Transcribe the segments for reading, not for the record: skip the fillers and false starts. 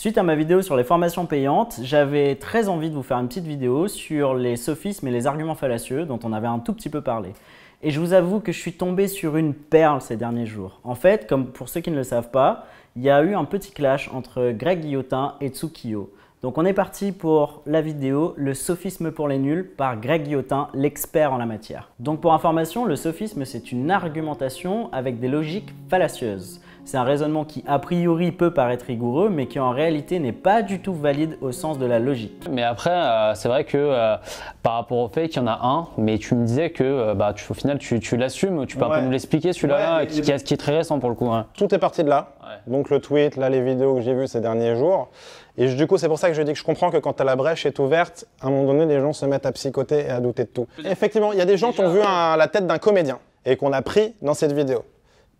Suite à ma vidéo sur les formations payantes, j'avais très envie de vous faire une petite vidéo sur les sophismes et les arguments fallacieux dont on avait un tout petit peu parlé. Et je vous avoue que je suis tombé sur une perle ces derniers jours. En fait, comme pour ceux qui ne le savent pas, il y a eu un petit clash entre Greg Guillotin et Tsukio. Donc on est parti pour la vidéo « Le sophisme pour les nuls » par Greg Guillotin, l'expert en la matière. Donc pour information, le sophisme c'est une argumentation avec des logiques fallacieuses. C'est un raisonnement qui a priori peut paraître rigoureux mais qui en réalité n'est pas du tout valide au sens de la logique. Mais après, c'est vrai que par rapport au fake, il y en a un, mais tu me disais que au final tu l'assumes, tu peux un peu nous l'expliquer celui-là, qui est très récent pour le coup. Hein. Tout est parti de là, donc le tweet, là les vidéos que j'ai vues ces derniers jours. Et du coup, c'est pour ça que je dis que je comprends que quand la brèche est ouverte, à un moment donné, les gens se mettent à psychoter et à douter de tout. Effectivement, il y a des gens qui ont vu la tête d'un comédien et qu'on a pris dans cette vidéo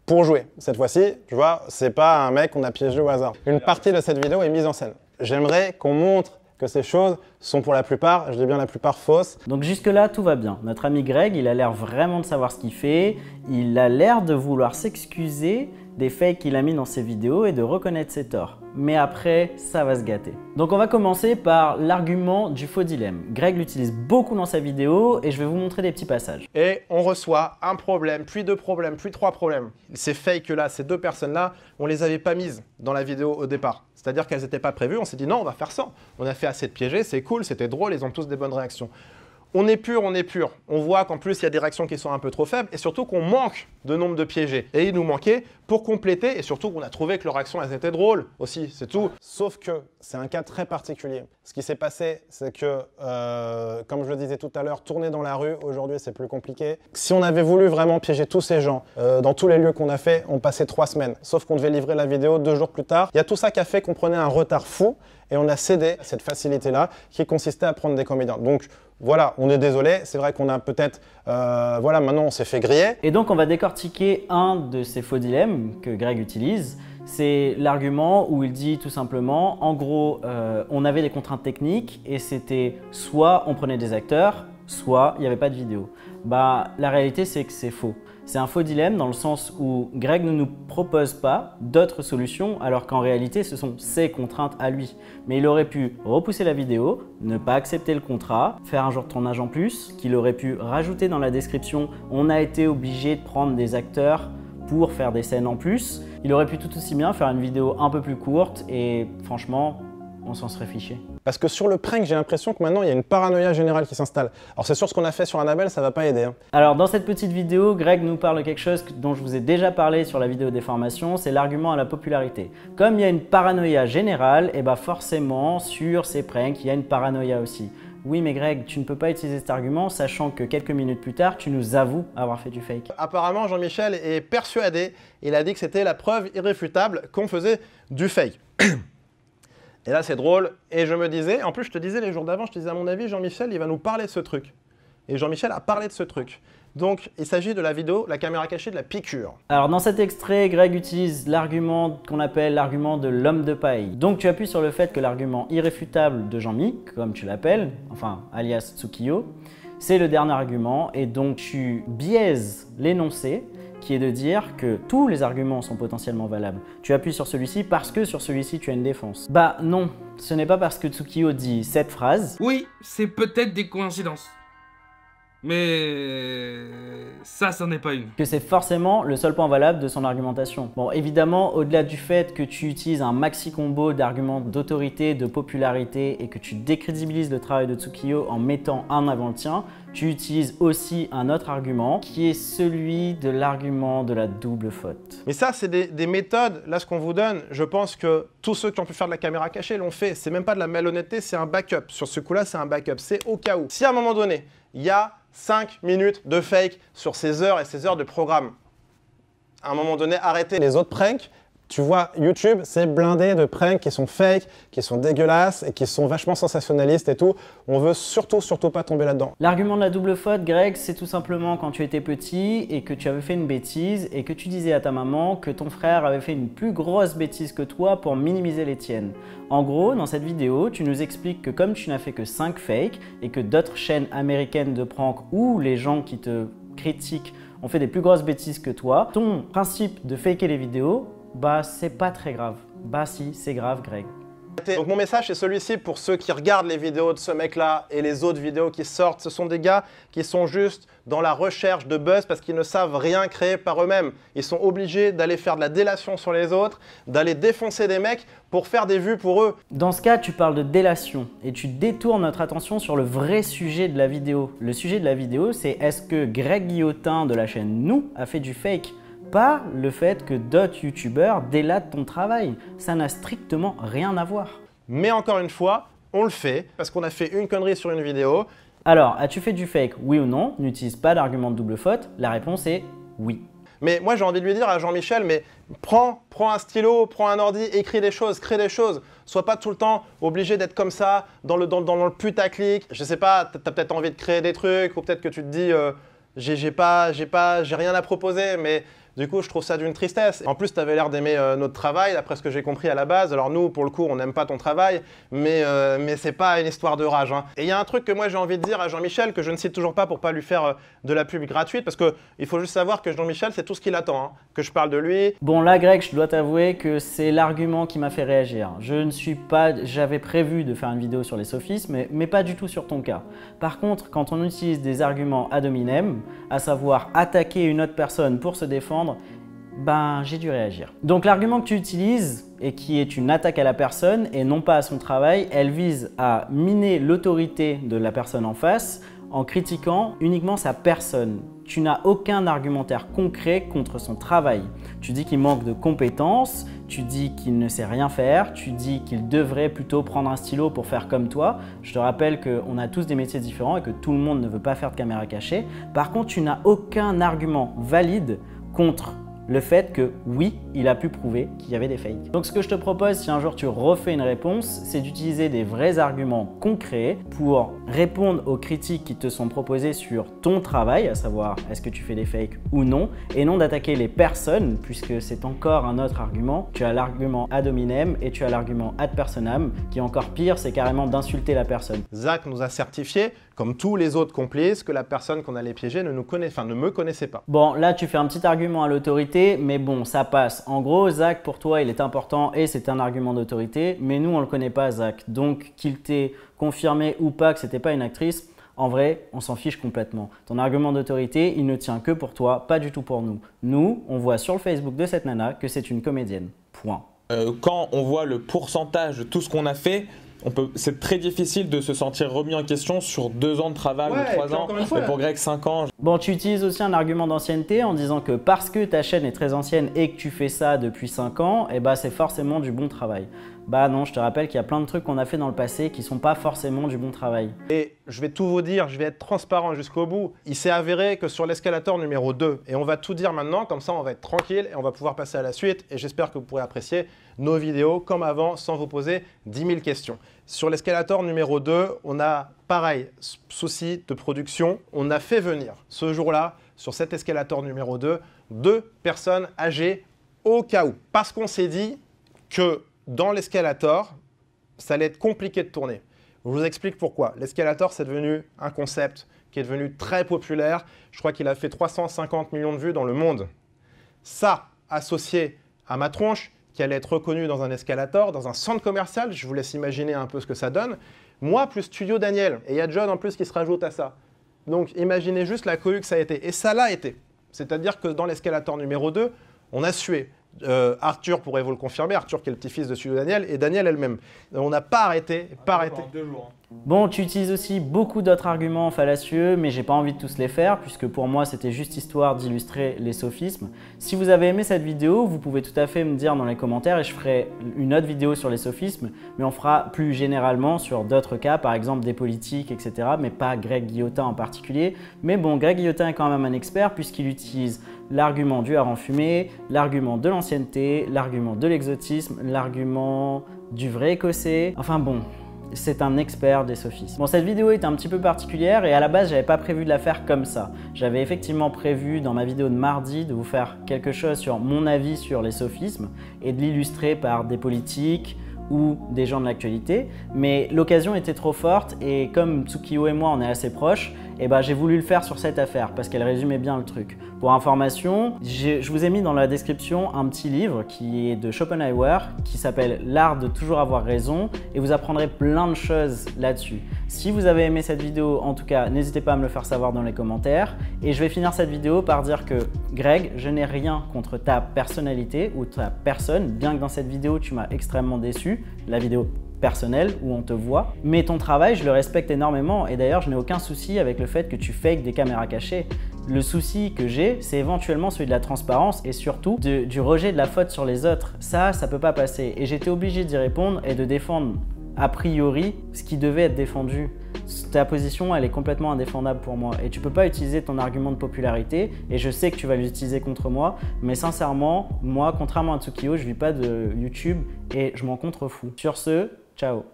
pour jouer. Cette fois-ci, tu vois, c'est pas un mec qu'on a piégé au hasard. Une partie de cette vidéo est mise en scène. J'aimerais qu'on montre que ces choses sont pour la plupart, je dis bien la plupart, fausses. Donc jusque-là, tout va bien. Notre ami Greg, il a l'air vraiment de savoir ce qu'il fait. Il a l'air de vouloir s'excuser des fakes qu'il a mis dans ses vidéos et de reconnaître ses torts. Mais après, ça va se gâter. Donc on va commencer par l'argument du faux dilemme. Greg l'utilise beaucoup dans sa vidéo et je vais vous montrer des petits passages. Et on reçoit un problème, puis deux problèmes, puis trois problèmes. Ces fakes-là, ces deux personnes-là, on les avait pas mises dans la vidéo au départ. C'est-à-dire qu'elles n'étaient pas prévues, on s'est dit non, on va faire ça. On a fait assez de piégés, c'est cool, c'était drôle, ils ont tous des bonnes réactions. On est pur, on est pur. On voit qu'en plus, il y a des réactions qui sont un peu trop faibles et surtout qu'on manque de nombre de piégés. Et il nous manquait pour compléter et surtout qu'on a trouvé que leurs réactions, elles étaient drôles aussi, c'est tout. Sauf que c'est un cas très particulier. Ce qui s'est passé, c'est que, comme je le disais tout à l'heure, tourner dans la rue, aujourd'hui, c'est plus compliqué. Si on avait voulu vraiment piéger tous ces gens, dans tous les lieux qu'on a fait, on passait 3 semaines. Sauf qu'on devait livrer la vidéo 2 jours plus tard. Il y a tout ça qui a fait qu'on prenait un retard fou et on a cédé à cette facilité-là qui consistait à prendre des comédiens. Donc, voilà, on est désolé, c'est vrai qu'on a peut-être, voilà, maintenant on s'est fait griller. Et donc on va décortiquer un de ces faux dilemmes que Greg utilise. C'est l'argument où il dit tout simplement, en gros, on avait des contraintes techniques et c'était soit on prenait des acteurs, soit il n'y avait pas de vidéo. Bah, la réalité c'est que c'est faux. C'est un faux dilemme dans le sens où Greg ne nous propose pas d'autres solutions alors qu'en réalité ce sont ses contraintes à lui. Mais il aurait pu repousser la vidéo, ne pas accepter le contrat, faire un jour de tournage en plus, qu'il aurait pu rajouter dans la description « on a été obligé de prendre des acteurs pour faire des scènes en plus ». Il aurait pu tout aussi bien faire une vidéo un peu plus courte et franchement, on s'en serait fiché. Parce que sur le prank, j'ai l'impression que maintenant, il y a une paranoïa générale qui s'installe. Alors c'est sûr, ce qu'on a fait sur Annabelle, ça va pas aider. Hein. Alors dans cette petite vidéo, Greg nous parle de quelque chose dont je vous ai déjà parlé sur la vidéo des formations, c'est l'argument à la popularité. Comme il y a une paranoïa générale, et bah forcément, sur ces pranks, il y a une paranoïa aussi. Oui mais Greg, tu ne peux pas utiliser cet argument, sachant que quelques minutes plus tard, tu nous avoues avoir fait du fake. Apparemment, Jean-Michel est persuadé, il a dit que c'était la preuve irréfutable qu'on faisait du fake. Et là, c'est drôle. Et je me disais, en plus, je te disais les jours d'avant, je te disais, à mon avis, Jean-Michel, il va nous parler de ce truc. Et Jean-Michel a parlé de ce truc. Donc, il s'agit de la vidéo, la caméra cachée de la piqûre. Alors, dans cet extrait, Greg utilise l'argument qu'on appelle l'argument de l'homme de paille. Donc, tu appuies sur le fait que l'argument irréfutable de Jean-Mi, comme tu l'appelles, enfin, alias Tsukio, c'est le dernier argument. Et donc, tu biaises l'énoncé, qui est de dire que tous les arguments sont potentiellement valables. Tu appuies sur celui-ci parce que sur celui-ci, tu as une défense. Bah non, ce n'est pas parce que Tsukio dit cette phrase. Oui, c'est peut-être des coïncidences. Mais ça n'en est pas une. Que c'est forcément le seul point valable de son argumentation. Bon, évidemment, au-delà du fait que tu utilises un maxi combo d'arguments d'autorité, de popularité et que tu décrédibilises le travail de Tsukio en mettant un avant le tien, tu utilises aussi un autre argument qui est celui de l'argument de la double faute. Mais ça, c'est des méthodes. Là, ce qu'on vous donne, je pense que tous ceux qui ont pu faire de la caméra cachée l'ont fait. C'est même pas de la malhonnêteté, c'est un backup. Sur ce coup-là, c'est un backup. C'est au cas où. Si à un moment donné, il y a 5 minutes de fake sur ces heures et ces heures de programme, à un moment donné, arrêtez les autres pranks. Tu vois, YouTube, c'est blindé de pranks qui sont fake, qui sont dégueulasses et qui sont vachement sensationnalistes et tout. On veut surtout pas tomber là-dedans. L'argument de la double faute, Greg, c'est tout simplement quand tu étais petit et que tu avais fait une bêtise et que tu disais à ta maman que ton frère avait fait une plus grosse bêtise que toi pour minimiser les tiennes. En gros, dans cette vidéo, tu nous expliques que comme tu n'as fait que 5 fakes et que d'autres chaînes américaines de prank ou les gens qui te critiquent ont fait des plus grosses bêtises que toi, ton principe de faker les vidéos, bah c'est pas très grave. Bah si, c'est grave, Greg. Donc mon message c'est celui-ci pour ceux qui regardent les vidéos de ce mec-là et les autres vidéos qui sortent. Ce sont des gars qui sont juste dans la recherche de buzz parce qu'ils ne savent rien créer par eux-mêmes. Ils sont obligés d'aller faire de la délation sur les autres, d'aller défoncer des mecs pour faire des vues pour eux. Dans ce cas, tu parles de délation et tu détournes notre attention sur le vrai sujet de la vidéo. Le sujet de la vidéo, c'est est-ce que Greg Guillotin de la chaîne Nous a fait du fake ? Pas le fait que d'autres youtubeurs délatent ton travail. Ça n'a strictement rien à voir. Mais encore une fois, on le fait parce qu'on a fait une connerie sur une vidéo. Alors, as-tu fait du fake, oui ou non? N'utilise pas d'argument de double faute. La réponse est oui. Mais moi, j'ai envie de lui dire à Jean-Michel, mais prends un stylo, prends un ordi, écris des choses, crée des choses. Sois pas tout le temps obligé d'être comme ça, dans le putaclic. Je sais pas, tu as peut-être envie de créer des trucs, ou peut-être que tu te dis, j'ai rien à proposer, mais du coup, je trouve ça d'une tristesse. En plus, tu avais l'air d'aimer notre travail, d'après ce que j'ai compris à la base. Alors nous, pour le coup, on n'aime pas ton travail, mais c'est pas une histoire de rage. Hein. Et il y a un truc que moi, j'ai envie de dire à Jean-Michel, que je ne cite toujours pas pour pas lui faire de la pub gratuite, parce qu'il faut juste savoir que Jean-Michel, c'est tout ce qu'il attend, hein, que je parle de lui. Bon là, Greg, je dois t'avouer que c'est l'argument qui m'a fait réagir. J'avais prévu de faire une vidéo sur les sophismes, mais pas du tout sur ton cas. Par contre, quand on utilise des arguments ad hominem, à savoir attaquer une autre personne pour se défendre, ben j'ai dû réagir. Donc l'argument que tu utilises et qui est une attaque à la personne et non pas à son travail, elle vise à miner l'autorité de la personne en face en critiquant uniquement sa personne. Tu n'as aucun argumentaire concret contre son travail. Tu dis qu'il manque de compétences, tu dis qu'il ne sait rien faire, tu dis qu'il devrait plutôt prendre un stylo pour faire comme toi. Je te rappelle qu'on a tous des métiers différents et que tout le monde ne veut pas faire de caméra cachée. Par contre, tu n'as aucun argument valide contre le fait que oui, il a pu prouver qu'il y avait des fakes. Donc ce que je te propose, si un jour tu refais une réponse, c'est d'utiliser des vrais arguments concrets pour répondre aux critiques qui te sont proposées sur ton travail, à savoir est-ce que tu fais des fakes ou non, et non d'attaquer les personnes, puisque c'est encore un autre argument. Tu as l'argument ad hominem et tu as l'argument ad personam, qui est encore pire, c'est carrément d'insulter la personne. Zach nous a certifié, comme tous les autres complices, que la personne qu'on allait piéger ne me connaissait pas. Bon, là tu fais un petit argument à l'autorité, mais bon, ça passe. En gros, Zach, pour toi, il est important et c'est un argument d'autorité, mais nous, on ne le connaît pas, Zach. Donc, qu'il t'ait confirmé ou pas que ce n'était pas une actrice, en vrai, on s'en fiche complètement. Ton argument d'autorité, il ne tient que pour toi, pas du tout pour nous. Nous, on voit sur le Facebook de cette nana que c'est une comédienne. Point. Quand on voit le pourcentage de tout ce qu'on a fait, c'est très difficile de se sentir remis en question sur 2 ans de travail ou 3 ans, mais pour Greg 5 ans. Bon, tu utilises aussi un argument d'ancienneté en disant que parce que ta chaîne est très ancienne et que tu fais ça depuis 5 ans, eh ben, c'est forcément du bon travail. Bah non, je te rappelle qu'il y a plein de trucs qu'on a fait dans le passé qui sont pas forcément du bon travail. Et je vais tout vous dire, je vais être transparent jusqu'au bout. Il s'est avéré que sur l'escalator numéro 2, et on va tout dire maintenant, comme ça on va être tranquille et on va pouvoir passer à la suite. Et j'espère que vous pourrez apprécier nos vidéos comme avant sans vous poser 10 000 questions. Sur l'escalator numéro 2, on a pareil, souci de production. On a fait venir ce jour-là, sur cet escalator numéro 2, 2 personnes âgées au cas où. Parce qu'on s'est dit que dans l'escalator, ça allait être compliqué de tourner. Je vous explique pourquoi. L'escalator, c'est devenu un concept qui est devenu très populaire. Je crois qu'il a fait 350 millions de vues dans le monde. Ça, associé à ma tronche, qui allait être reconnue dans un escalator, dans un centre commercial, je vous laisse imaginer un peu ce que ça donne. Moi, plus Studio Daniel, et il y a John en plus qui se rajoute à ça. Donc, imaginez juste la cohue que ça a été. Et ça l'a été. C'est-à-dire que dans l'escalator numéro 2, on a sué. Arthur pourrait vous le confirmer, Arthur qui est le petit-fils de Studio Daniel, et Daniel elle-même. On n'a pas arrêté, Bon, tu utilises aussi beaucoup d'autres arguments fallacieux, mais j'ai pas envie de tous les faire, puisque pour moi c'était juste histoire d'illustrer les sophismes. Si vous avez aimé cette vidéo, vous pouvez tout à fait me dire dans les commentaires et je ferai une autre vidéo sur les sophismes, mais on fera plus généralement sur d'autres cas, par exemple des politiques, etc., mais pas Greg Guillotin en particulier. Mais bon, Greg Guillotin est quand même un expert puisqu'il utilise l'argument du hareng fumé, l'argument de l'ancienneté, l'argument de l'exotisme, l'argument du vrai écossais. Enfin bon, c'est un expert des sophismes. Bon, cette vidéo est un petit peu particulière et à la base, j'avais pas prévu de la faire comme ça. J'avais effectivement prévu dans ma vidéo de mardi de vous faire quelque chose sur mon avis sur les sophismes et de l'illustrer par des politiques ou des gens de l'actualité, mais l'occasion était trop forte et comme Tsukio et moi on est assez proches, Et bah j'ai voulu le faire sur cette affaire parce qu'elle résumait bien le truc. Pour information, je vous ai mis dans la description un petit livre qui est de Schopenhauer qui s'appelle L'art de toujours avoir raison et vous apprendrez plein de choses là-dessus. Si vous avez aimé cette vidéo, en tout cas, n'hésitez pas à me le faire savoir dans les commentaires. Et je vais finir cette vidéo par dire que Greg, je n'ai rien contre ta personnalité ou ta personne, bien que dans cette vidéo, tu m'as extrêmement déçu. La vidéo personnelle où on te voit. Mais ton travail, je le respecte énormément et d'ailleurs, je n'ai aucun souci avec le fait que tu fakes des caméras cachées. Le souci que j'ai, c'est éventuellement celui de la transparence et surtout du rejet de la faute sur les autres. Ça peut pas passer. Et j'étais obligé d'y répondre et de défendre a priori ce qui devait être défendu. Ta position, elle est complètement indéfendable pour moi et tu peux pas utiliser ton argument de popularité et je sais que tu vas l'utiliser contre moi, mais sincèrement, moi, contrairement à Tsukio, je vis pas de YouTube et je m'en contrefous. Sur ce, ciao.